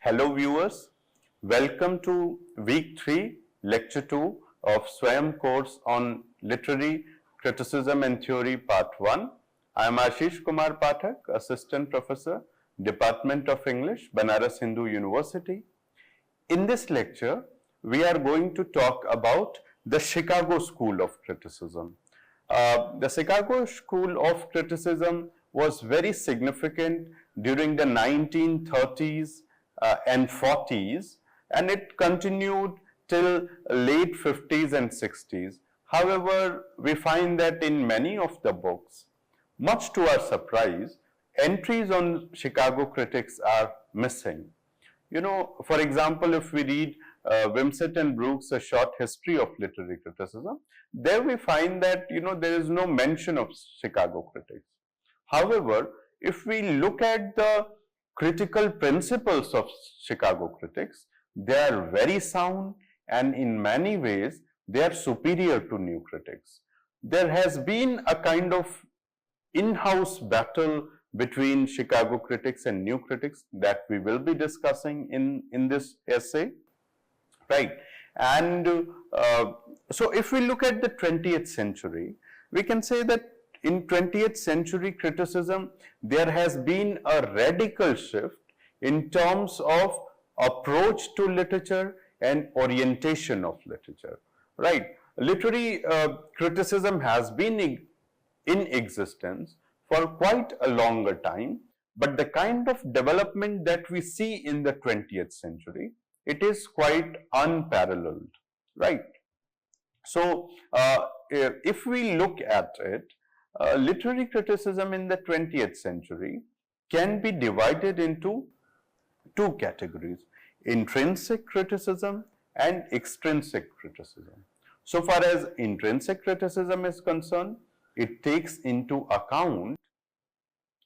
Hello viewers, welcome to week 3, lecture 2 of Swayam course on literary criticism and theory part 1. I am Ashish Kumar Pathak, assistant professor, Department of English, Banaras Hindu University. In this lecture, we are going to talk about the Chicago School of Criticism. The Chicago School of Criticism was very significant during the 1930s and 40s, and it continued till late 50s and 60s. However, we find that in many of the books, much to our surprise, entries on Chicago critics are missing. For example, if we read Wimsatt and Brooks, A Short History of Literary Criticism, there we find that, there is no mention of Chicago critics. However, if we look at the critical principles of Chicago critics, they are very sound and in many ways they are superior to new critics. There has been a kind of in-house battle between Chicago critics and new critics that we will be discussing in this essay, right? And so if we look at the 20th century, we can say that in 20th century criticism, there has been a radical shift in terms of approach to literature and orientation of literature, right? Literary criticism has been in existence for quite a longer time, but the kind of development that we see in the 20th century, it is quite unparalleled, right? So, if we look at it, literary criticism in the 20th century can be divided into two categories: intrinsic criticism and extrinsic criticism. So far as intrinsic criticism is concerned, it takes into account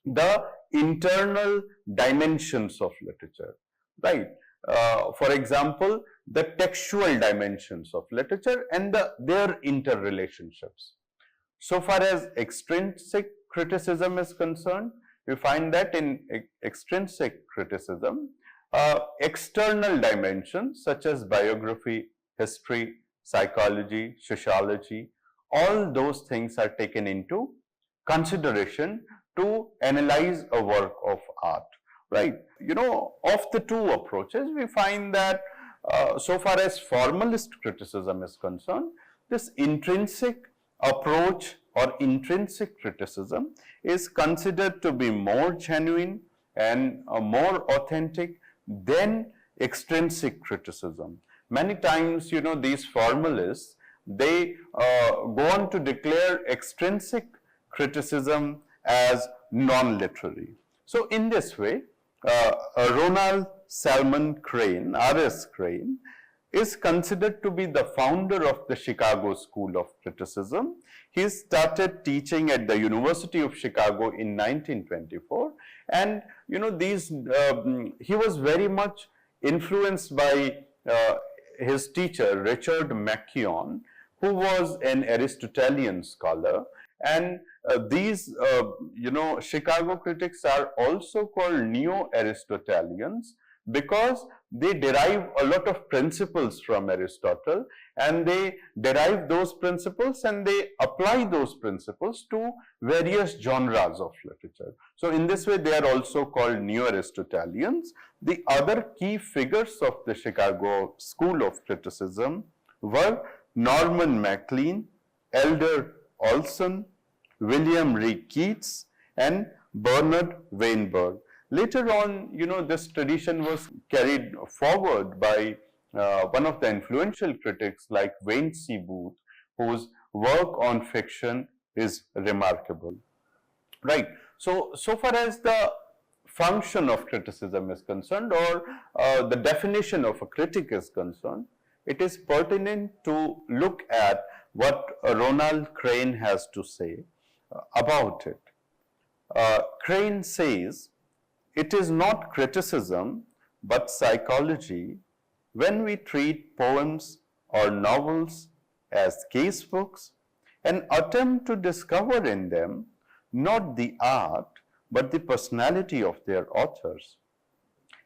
the internal dimensions of literature, right? For example, the textual dimensions of literature and their interrelationships. So far as extrinsic criticism is concerned, we find that in extrinsic criticism, external dimensions such as biography, history, psychology, sociology, all those things are taken into consideration to analyze a work of art, right? Of the two approaches, we find that so far as formalist criticism is concerned, this intrinsic approach or intrinsic criticism is considered to be more genuine and more authentic than extrinsic criticism. Many times, these formalists, they go on to declare extrinsic criticism as non-literary. So in this way, Ronald Salmon Crane, R.S. Crane, is considered to be the founder of the Chicago School of Criticism. He started teaching at the University of Chicago in 1924, and he was very much influenced by his teacher Richard McKeown, who was an Aristotelian scholar. And these Chicago critics are also called neo-Aristotelians because they derive a lot of principles from Aristotle, and they derive those principles and they apply those principles to various genres of literature. So in this way, they are also called neo-Aristotelians. The other key figures of the Chicago School of Criticism were Norman Maclean, Elder Olson, William Reed Keats, and Bernard Weinberg. Later on, this tradition was carried forward by one of the influential critics like Wayne C. Booth, whose work on fiction is remarkable, right? So far as the function of criticism is concerned, or the definition of a critic is concerned, it is pertinent to look at what Ronald Crane has to say about it. Crane says, "It is not criticism, but psychology when we treat poems or novels as casebooks and attempt to discover in them not the art, but the personality of their authors.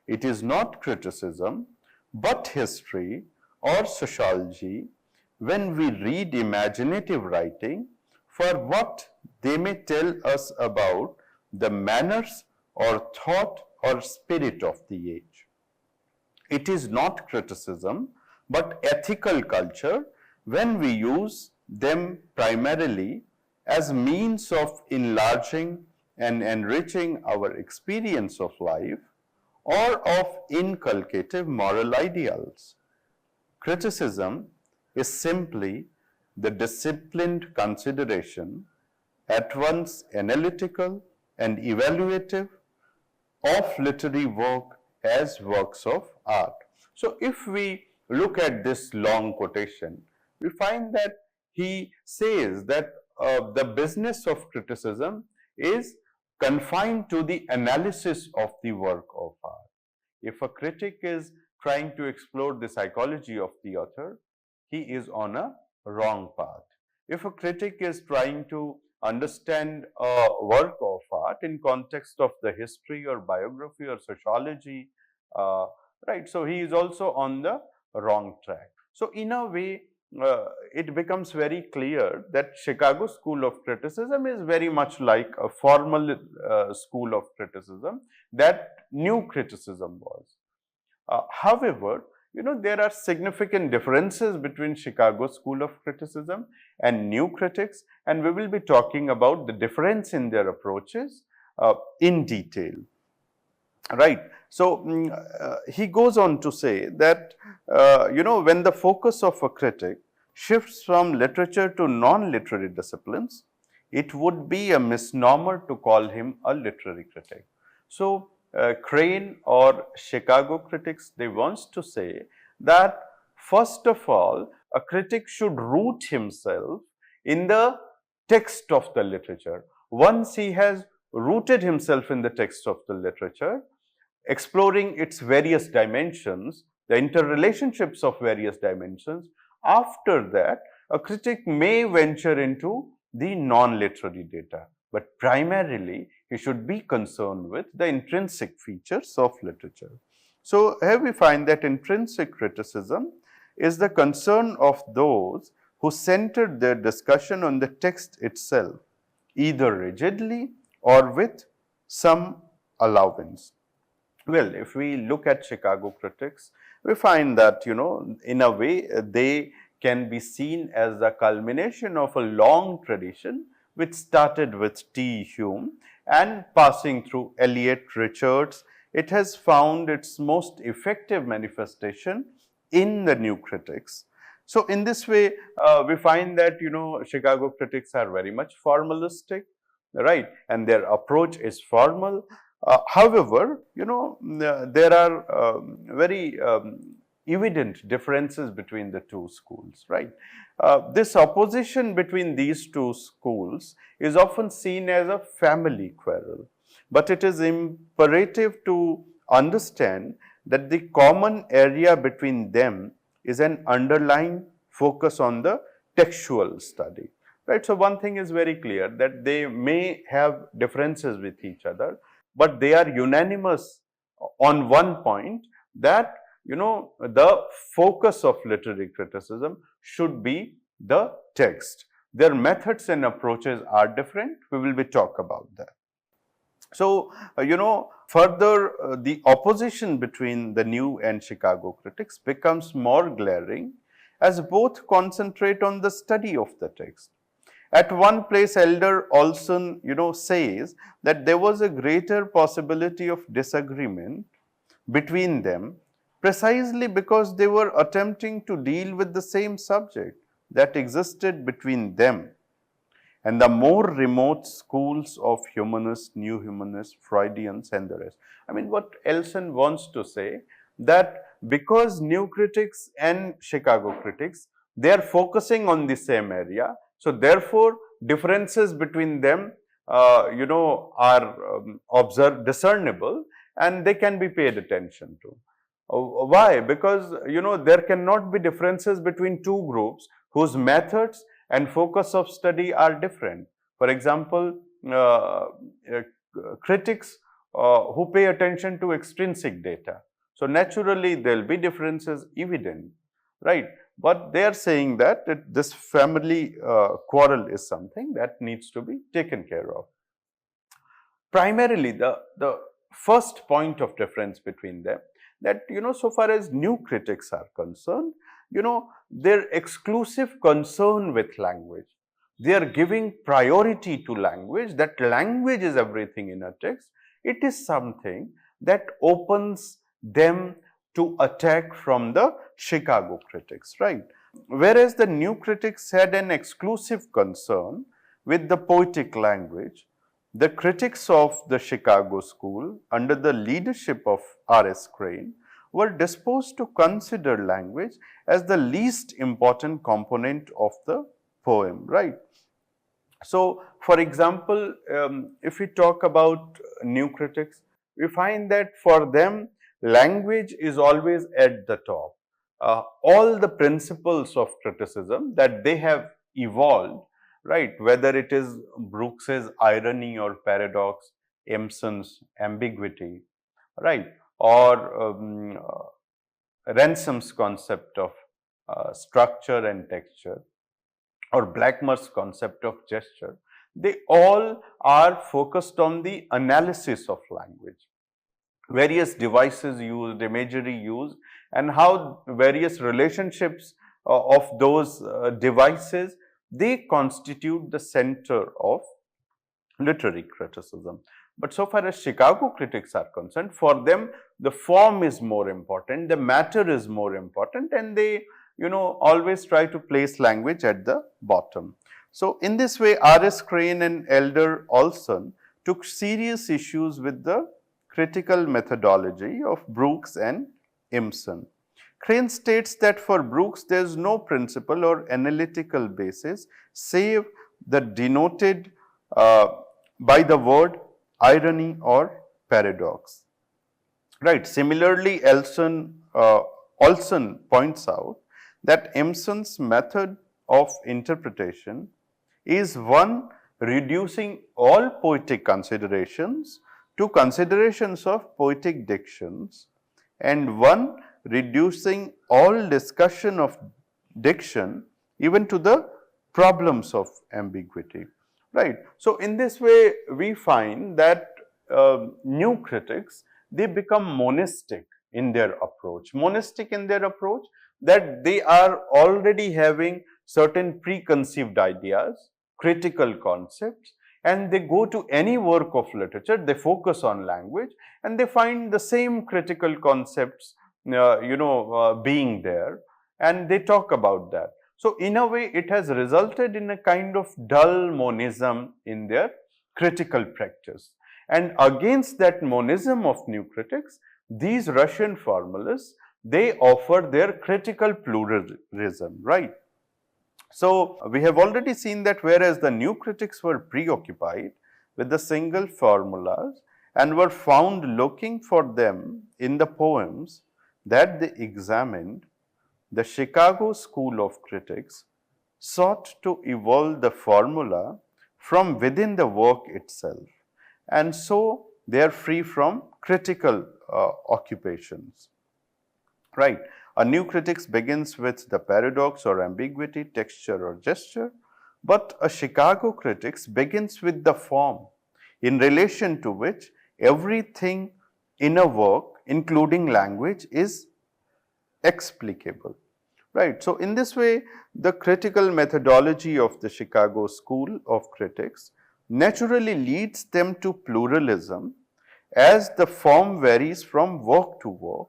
It is not criticism, but history or sociology when we read imaginative writing for what they may tell us about the manners or thought or spirit of the age. It is not criticism, but ethical culture when we use them primarily as means of enlarging and enriching our experience of life or of inculcative moral ideals. Criticism is simply the disciplined consideration, at once analytical and evaluative, of literary work as works of art. So, if we look at this long quotation, we find that he says that the business of criticism is confined to the analysis of the work of art. If a critic is trying to explore the psychology of the author, he is on a wrong path. If a critic is trying to understand a work of art in context of the history or biography or sociology, right, so he is also on the wrong track. So, in a way, it becomes very clear that Chicago School of Criticism is very much like a formal school of criticism that New Criticism was. However, there are significant differences between Chicago School of Criticism and New Critics, and we will be talking about the difference in their approaches in detail. Right. So, he goes on to say that, when the focus of a critic shifts from literature to non-literary disciplines, it would be a misnomer to call him a literary critic. So, Crane or Chicago critics, they wants to say that first of all, a critic should root himself in the text of the literature. Once he has rooted himself in the text of the literature, exploring its various dimensions, the interrelationships of various dimensions, after that, a critic may venture into the non-literary data. But primarily, he should be concerned with the intrinsic features of literature. So, here we find that intrinsic criticism is the concern of those who centered their discussion on the text itself, either rigidly or with some allowance. Well, if we look at Chicago critics, we find that, in a way, they can be seen as the culmination of a long tradition which started with T. Hume and passing through Eliot Richards. It has found its most effective manifestation in the New Critics. So, in this way, we find that, Chicago critics are very much formalistic, right, and their approach is formal. However, there are very evident differences between the two schools, right. This opposition between these two schools is often seen as a family quarrel, but it is imperative to understand that the common area between them is an underlying focus on the textual study, right. So, one thing is very clear that they may have differences with each other, but they are unanimous on one point that the focus of literary criticism should be the text. Their methods and approaches are different. We will be talk about that. So, further the opposition between the New and Chicago critics becomes more glaring as both concentrate on the study of the text. At one place, Elder Olson, says that there was a greater possibility of disagreement between them precisely because they were attempting to deal with the same subject that existed between them and the more remote schools of humanists, new humanists, Freudians and the rest. I mean, what Elson wants to say that because New Critics and Chicago critics, they are focusing on the same area. So, therefore, differences between them, are discernible and they can be paid attention to. Why? Because, there cannot be differences between two groups whose methods and focus of study are different. For example, critics who pay attention to extrinsic data. So naturally, there will be differences evident, right? But they are saying that this family quarrel is something that needs to be taken care of. Primarily, the first point of difference between them, that so far as new critics are concerned, their exclusive concern with language, they are giving priority to language, that language is everything in a text. It is something that opens them to attack from the Chicago critics, right? Whereas the new critics had an exclusive concern with the poetic language, the critics of the Chicago school, under the leadership of R.S. Crane, were disposed to consider language as the least important component of the poem, right? So, for example, if we talk about new critics, we find that for them, language is always at the top. All the principles of criticism that they have evolved, right, whether it is Brooks's irony or paradox, Emerson's ambiguity, right, or Ransom's concept of structure and texture, or Blackmer's concept of gesture, they all are focused on the analysis of language, various devices used, imagery used, and how various relationships of those devices, they constitute the center of literary criticism. But so far as Chicago critics are concerned, for them the form is more important, the matter is more important, and they always try to place language at the bottom. So in this way, R.S. Crane and Elder Olson took serious issues with the critical methodology of Brooks and Emerson. Crane states that for Brooks, there is no principle or analytical basis save the denoted by the word irony or paradox. Right. Similarly, Olson points out that Emerson's method of interpretation is one reducing all poetic considerations to considerations of poetic dictions, and one reducing all discussion of diction even to the problems of ambiguity, right. So in this way, we find that new critics, they become monistic in their approach, that they are already having certain preconceived ideas, critical concepts, and they go to any work of literature, they focus on language, and they find the same critical concepts being there, and they talk about that. So in a way, it has resulted in a kind of dull monism in their critical practice. And against that monism of new critics, these Russian formalists, they offer their critical pluralism, right? So we have already seen that whereas the new critics were preoccupied with the single formulas and were found looking for them in the poems that they examined, the Chicago School of Critics sought to evolve the formula from within the work itself, and so they are free from critical occupations, right. A new critics begins with the paradox or ambiguity, texture or gesture, but a Chicago critics begins with the form in relation to which everything in a work, including language, is explicable, right. So in this way, the critical methodology of the Chicago School of Critics naturally leads them to pluralism, as the form varies from work to work,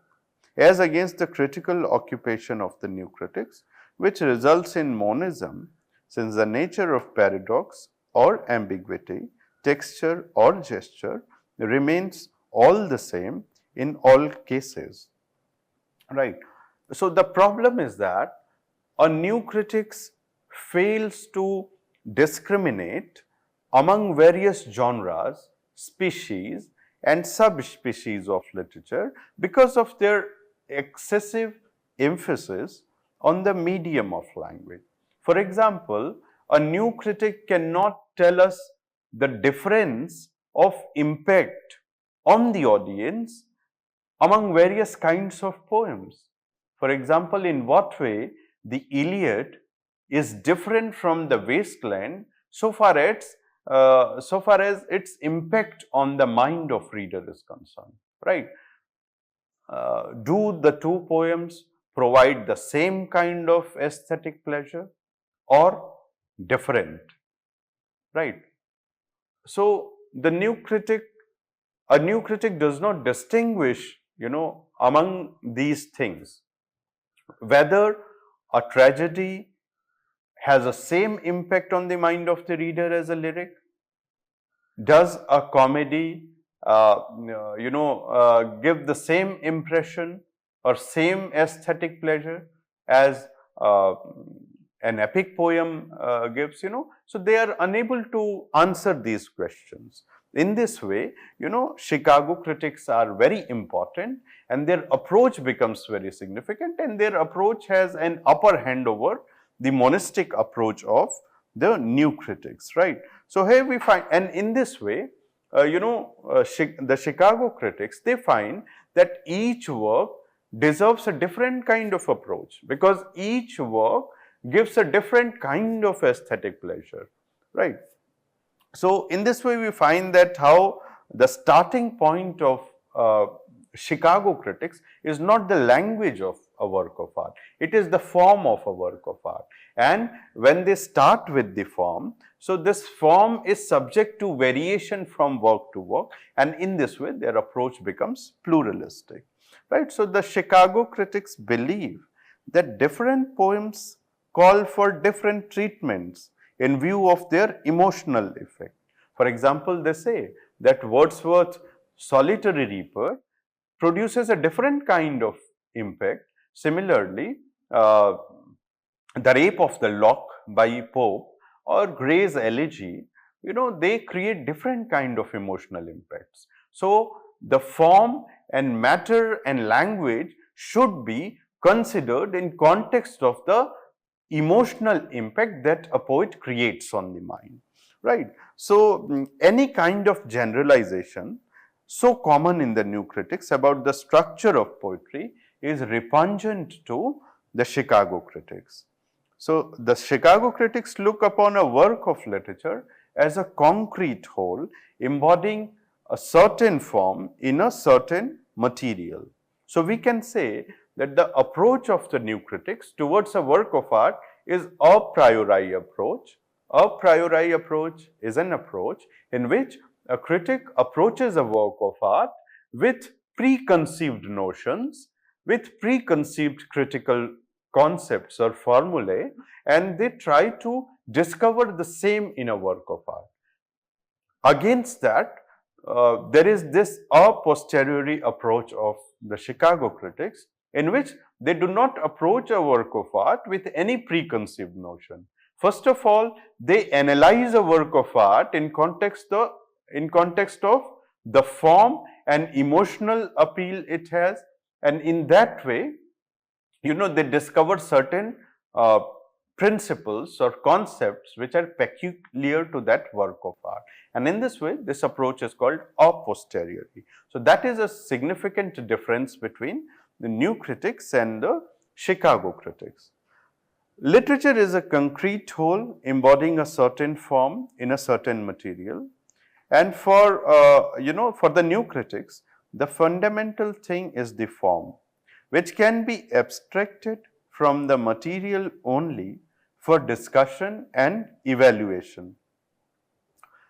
as against the critical occupation of the new critics, which results in monism, since the nature of paradox or ambiguity, texture or gesture remains all the same in all cases, right. So the problem is that a new critics fails to discriminate among various genres, species and subspecies of literature because of their excessive emphasis on the medium of language. For example, a new critic cannot tell us the difference of impact on the audience among various kinds of poems. For example, in what way the Iliad is different from the Wasteland so far as its impact on the mind of reader is concerned, right? Do the two poems provide the same kind of aesthetic pleasure or different, right? So a new critic does not distinguish, among these things, whether a tragedy has the same impact on the mind of the reader as a lyric. Does a comedy, give the same impression or same aesthetic pleasure as an epic poem gives, So they are unable to answer these questions. In this way, Chicago critics are very important and their approach becomes very significant, and their approach has an upper hand over the monistic approach of the new critics, right? So here we find, and in this way, the Chicago critics, they find that each work deserves a different kind of approach because each work gives a different kind of aesthetic pleasure, right? So in this way, we find that how the starting point of Chicago critics is not the language of a work of art, it is the form of a work of art. And when they start with the form, so this form is subject to variation from work to work, and in this way their approach becomes pluralistic, right? So the Chicago critics believe that different poems call for different treatments in view of their emotional effect. For example, they say that Wordsworth's Solitary Reaper produces a different kind of impact. Similarly, The Rape of the Lock by Pope or Gray's Elegy, they create different kind of emotional impacts. So the form and matter and language should be considered in context of the emotional impact that a poet creates on the mind, right? So any kind of generalization so common in the new critics about the structure of poetry is repugnant to the Chicago critics. So the Chicago critics look upon a work of literature as a concrete whole embodying a certain form in a certain material. So we can say that the approach of the new critics towards a work of art is a priori approach. A priori approach is an approach in which a critic approaches a work of art with preconceived notions, with preconceived critical concepts or formulae, and they try to discover the same in a work of art. Against that, there is this a posteriori approach of the Chicago critics in which they do not approach a work of art with any preconceived notion. First of all, they analyze a work of art in context of the form and emotional appeal it has, and in that way, they discover certain principles or concepts which are peculiar to that work of art, and in this way this approach is called a posteriori. So that is a significant difference between the new critics and the Chicago critics. Literature is a concrete whole embodying a certain form in a certain material, and for the new critics, the fundamental thing is the form, which can be abstracted from the material only for discussion and evaluation.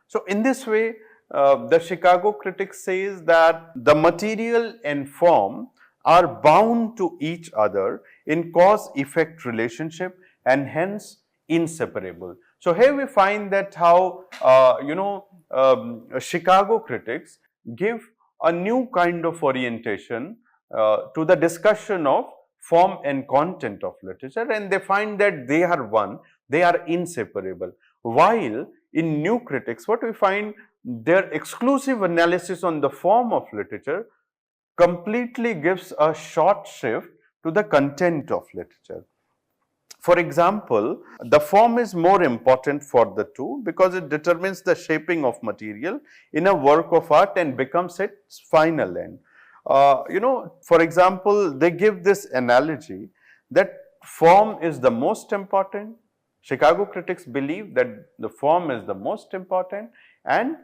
So in this way, the Chicago critic says that the material and form are bound to each other in cause-effect relationship and hence inseparable. So here we find that how Chicago critics give a new kind of orientation to the discussion of form and content of literature, and they find that they are one, they are inseparable. While in new critics, what we find, their exclusive analysis on the form of literature completely gives a short shrift to the content of literature. For example, the form is more important for the two because it determines the shaping of material in a work of art and becomes its final end. For example, they give this analogy that form is the most important. Chicago critics believe that the form is the most important and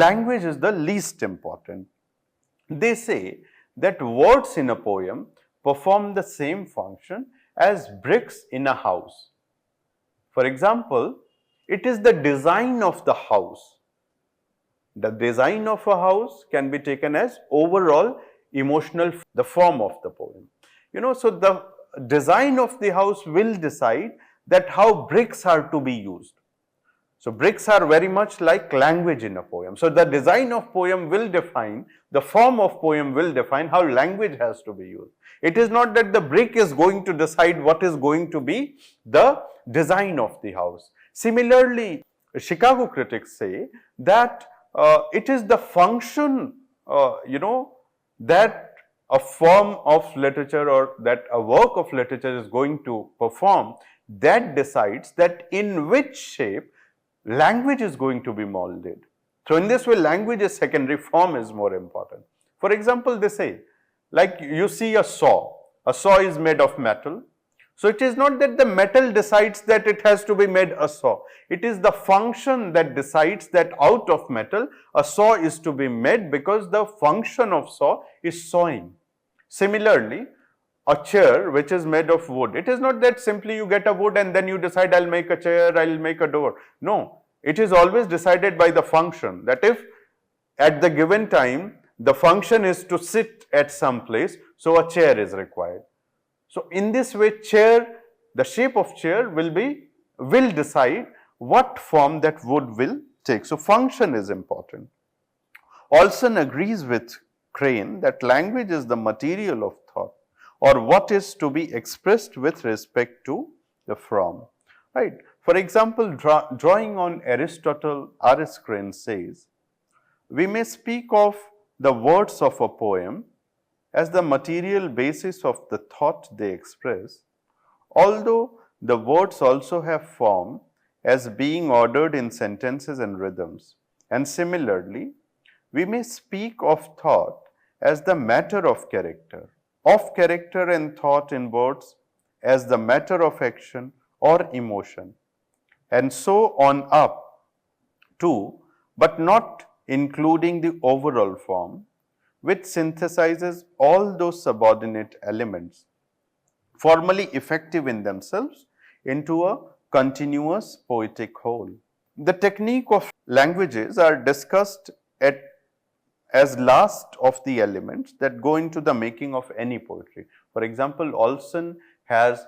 language is the least important. They say that words in a poem perform the same function as bricks in a house. For example, it is the design of the house. The design of a house can be taken as overall emotional, the form of the poem. So the design of the house will decide that how bricks are to be used. So bricks are very much like language in a poem. So the design of poem will define, the form of poem will define how language has to be used. It is not that the brick is going to decide what is going to be the design of the house. Similarly, Chicago critics say that it is the function, that a form of literature or that a work of literature is going to perform that decides that in which shape language is going to be molded. So in this way, language is secondary, form is more important. For example, they say, like you see a saw is made of metal. So it is not that the metal decides that it has to be made a saw. It is the function that decides that out of metal a saw is to be made because the function of saw is sawing. Similarly, a chair which is made of wood, it is not that simply you get a wood and then you decide I'll make a chair, I'll make a door. No, it is always decided by the function, that if at the given time the function is to sit at some place, so a chair is required. So in this way, chair, the shape of chair will decide what form that wood will take. So function is important. Olson agrees with Crane that language is the material of thought, or what is to be expressed with respect to the form, right? For example, drawing on Aristotle, R.S. Crane says, we may speak of the words of a poem as the material basis of the thought they express, although the words also have form as being ordered in sentences and rhythms. And similarly, we may speak of thought as the matter of character and thought in words as the matter of action or emotion, and so on up to, but not including the overall form, which synthesizes all those subordinate elements, formally effective in themselves, into a continuous poetic whole. The technique of languages are discussed as last of the elements that go into the making of any poetry. For example, Olson has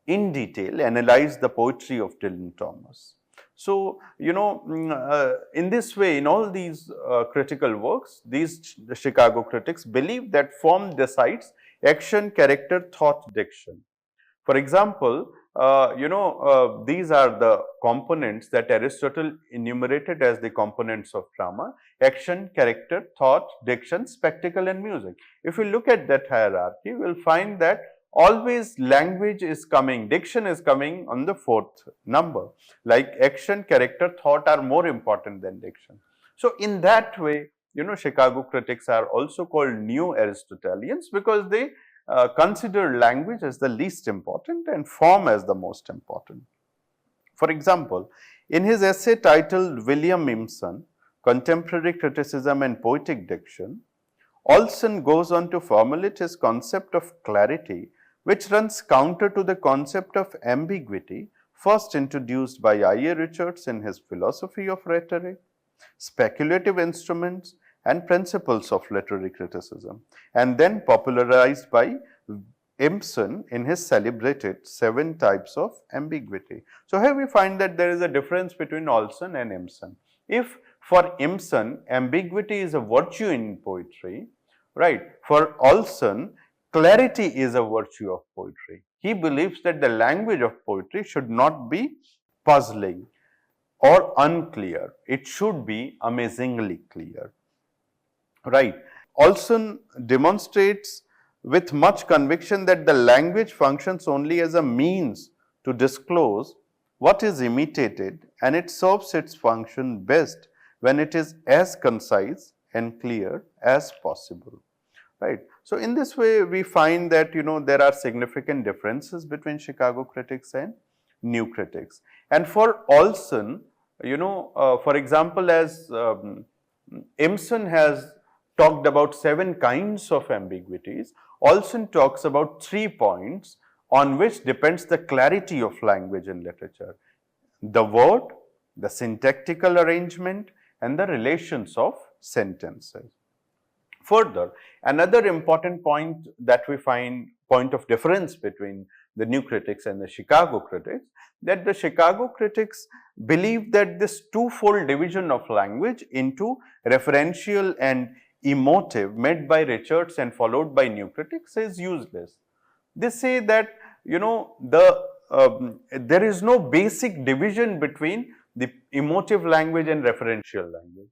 in detail analyzed the poetry of Dylan Thomas. So, in this way, in all these critical works, the Chicago critics believe that form decides action, character, thought, diction. For example, these are the components that Aristotle enumerated as the components of drama: action, character, thought, diction, spectacle, and music. If we look at that hierarchy, we will find that always language is coming, diction is coming on the fourth number. Like action, character, thought are more important than diction. So in that way, Chicago critics are also called New Aristotelians because they consider language as the least important and form as the most important. For example, in his essay titled William Empson, Contemporary Criticism and Poetic Diction, Olson goes on to formulate his concept of clarity, which runs counter to the concept of ambiguity first introduced by I.A. Richards in his Philosophy of Rhetoric, Speculative Instruments and Principles of Literary Criticism, and then popularized by Empson in his celebrated 7 Types of Ambiguity. So here we find that there is a difference between Olson and Empson. If for Empson, ambiguity is a virtue in poetry, right? For Olson, clarity is a virtue of poetry. He believes that the language of poetry should not be puzzling or unclear. It should be amazingly clear, right? Olson demonstrates with much conviction that the language functions only as a means to disclose what is imitated, and it serves its function best when it is as concise and clear as possible. Right. So, in this way we find that there are significant differences between Chicago critics and new critics. And for Olson, for example, as Emerson has talked about 7 kinds of ambiguities, Olson talks about 3 points on which depends the clarity of language in literature: the word, the syntactical arrangement, and the relations of sentences. Further, another important point that we find, point of difference between the new critics and the Chicago critics, that the Chicago critics believe that this twofold division of language into referential and emotive made by Richards and followed by new critics is useless. They say that there is no basic division between the emotive language and referential language.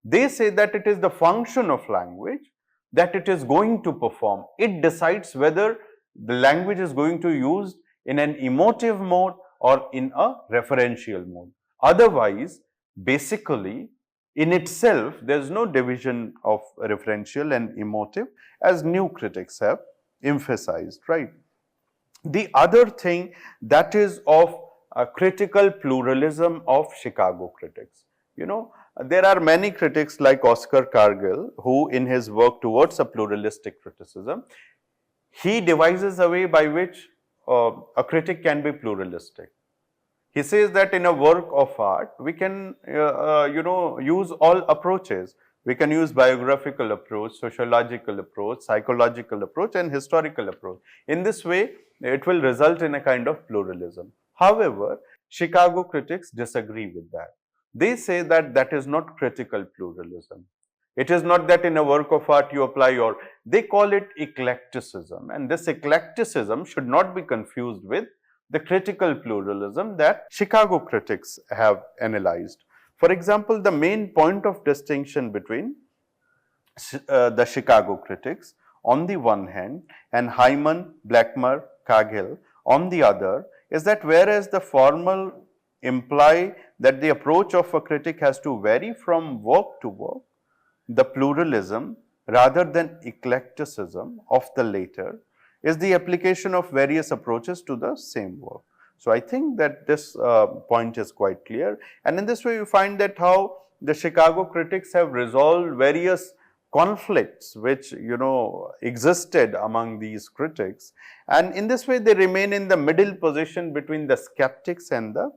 They say that it is the function of language that it is going to perform. It decides whether the language is going to be used in an emotive mode or in a referential mode. Otherwise, basically, in itself, there is no division of referential and emotive, as new critics have emphasized, right? The other thing that is of critical pluralism of Chicago critics. There are many critics like Oscar Cargill, who in his work towards a pluralistic criticism, he devises a way by which a critic can be pluralistic. He says that in a work of art, we can use all approaches. We can use biographical approach, sociological approach, psychological approach, and historical approach. In this way, it will result in a kind of pluralism. However, Chicago critics disagree with that. They say that that is not critical pluralism. It is not that in a work of art you apply they call it eclecticism, and this eclecticism should not be confused with the critical pluralism that Chicago critics have analyzed. For example, the main point of distinction between the Chicago critics on the one hand and Hyman, Blackmer, Cargill on the other is that whereas the formal imply that the approach of a critic has to vary from work to work, the pluralism rather than eclecticism of the later is the application of various approaches to the same work. So, I think that this point is quite clear, and in this way you find that how the Chicago critics have resolved various conflicts which existed among these critics, and in this way they remain in the middle position between the skeptics and the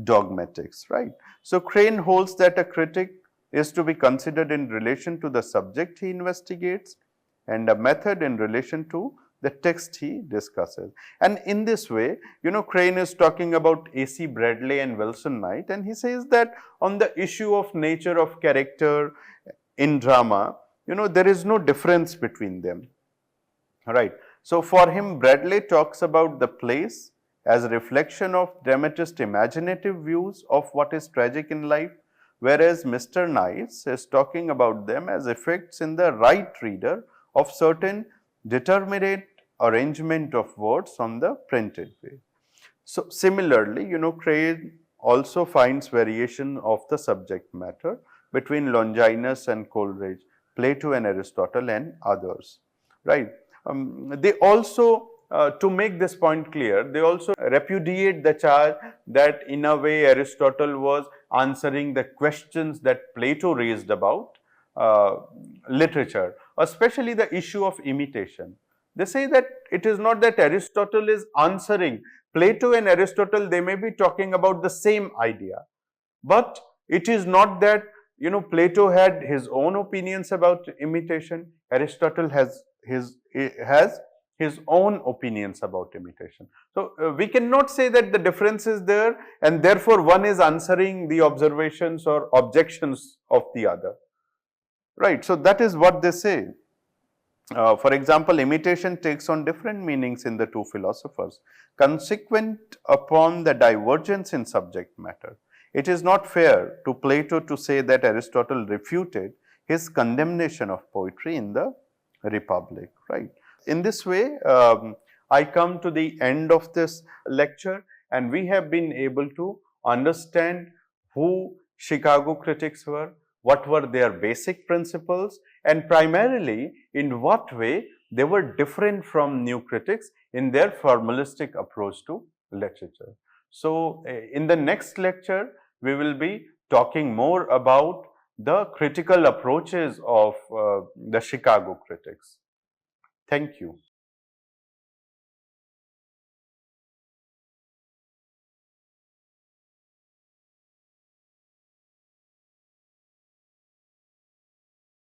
dogmatics, right. So, Crane holds that a critic is to be considered in relation to the subject he investigates and a method in relation to the text he discusses. And in this way, Crane is talking about A.C. Bradley and Wilson Knight, and he says that on the issue of nature of character in drama, there is no difference between them, right. So, for him, Bradley talks about the plays as a reflection of dramatist imaginative views of what is tragic in life, whereas Mr. Knight is talking about them as effects in the right reader of certain determinate arrangement of words on the printed page. So, similarly, Crane also finds variation of the subject matter between Longinus and Coleridge, Plato and Aristotle and others, right. They also, to make this point clear, they also repudiate the charge that in a way Aristotle was answering the questions that Plato raised about literature, especially the issue of imitation. They say that it is not that Aristotle is answering. Plato and Aristotle, they may be talking about the same idea, but it is not that Plato had his own opinions about imitation. Aristotle has his own opinions about imitation. So, we cannot say that the difference is there and therefore one is answering the observations or objections of the other, right. So, that is what they say. For example, imitation takes on different meanings in the two philosophers, consequent upon the divergence in subject matter. It is not fair to Plato to say that Aristotle refuted his condemnation of poetry in the Republic, right. In this way, I come to the end of this lecture, and we have been able to understand who Chicago critics were, what were their basic principles, and primarily in what way they were different from new critics in their formalistic approach to literature. So, in the next lecture, we will be talking more about the critical approaches of the Chicago critics. Thank you.